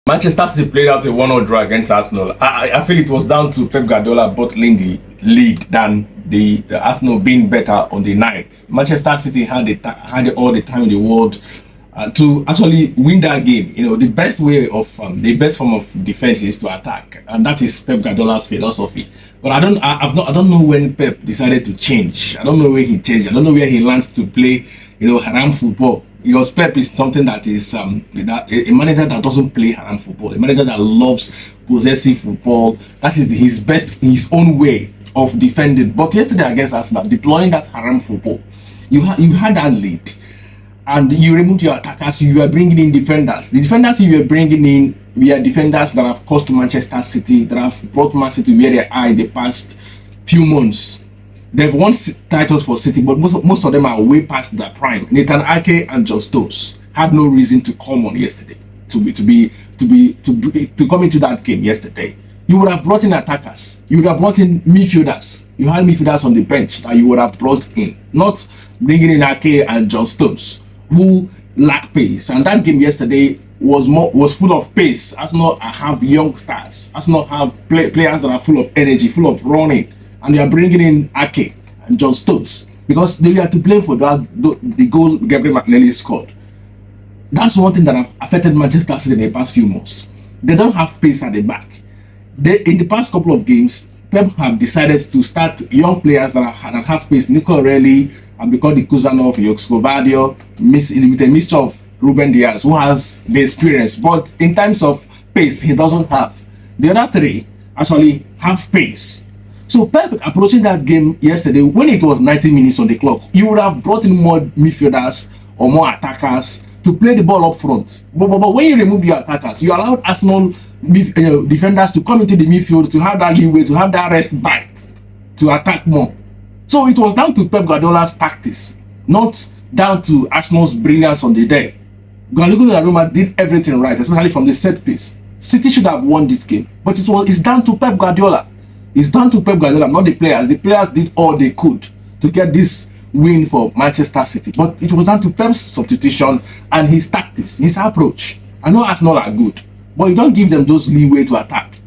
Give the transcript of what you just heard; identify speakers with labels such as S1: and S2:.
S1: Manchester City played out a 1-0 draw against Arsenal. I feel it was down to Pep Guardiola bottling the lead than the Arsenal being better on the night. Manchester City had all the time in the world to actually win that game. You know, the best way of the best form of defense is to attack, and that is Pep Guardiola's philosophy. But I don't know when Pep decided to change. I don't know where he changed. I don't know where he learned to play, haram football. Because Pep is something that is a manager that doesn't play haram football, a manager that loves possessive football. That is his best, his own way of defending. But yesterday against Arsenal, deploying that haram football, you had that lead, and you removed your attackers. You were bringing in defenders. The defenders you were bringing in were defenders that have cost Manchester City, that have brought Man City where they are in the past few months. They've won titles for City, but most of them are way past their prime. Nathan Ake and John Stones had no reason to come on yesterday, to come into that game yesterday. You would have brought in attackers. You would have brought in midfielders. You had midfielders on the bench that you would have brought in, not bringing in Ake and John Stones, who lack pace. And that game yesterday was full of pace. Arsenal have young stars. Arsenal have players that are full of energy, full of running. And you are bringing in Ake and John Stones because they are to blame for the goal Gabriel Martinelli scored. That's one thing that have affected Manchester City in the past few months. They don't have pace at the back. In the past couple of games, Pep have decided to start young players that have pace. Nico Reilly and because the Kuzanov, Yoxkovadio, with a mixture of Ruben Diaz, who has the experience, but in terms of pace, he doesn't have. The other three actually have pace. So Pep approaching that game yesterday, when it was 90 minutes on the clock, you would have brought in more midfielders or more attackers to play the ball up front. But when you remove your attackers, you allowed Arsenal defenders to come into the midfield, to have that leeway, to have that rest bite, to attack more. So it was down to Pep Guardiola's tactics, not down to Arsenal's brilliance on the day. Guardiola did everything right, especially from the set piece. City should have won this game, but it's down to Pep Guardiola. It's down to Pep Guardiola, not the players. The players did all they could to get this win for Manchester City. But it was down to Pep's substitution and his tactics, his approach. I know Arsenal are good, but you don't give them those leeway to attack.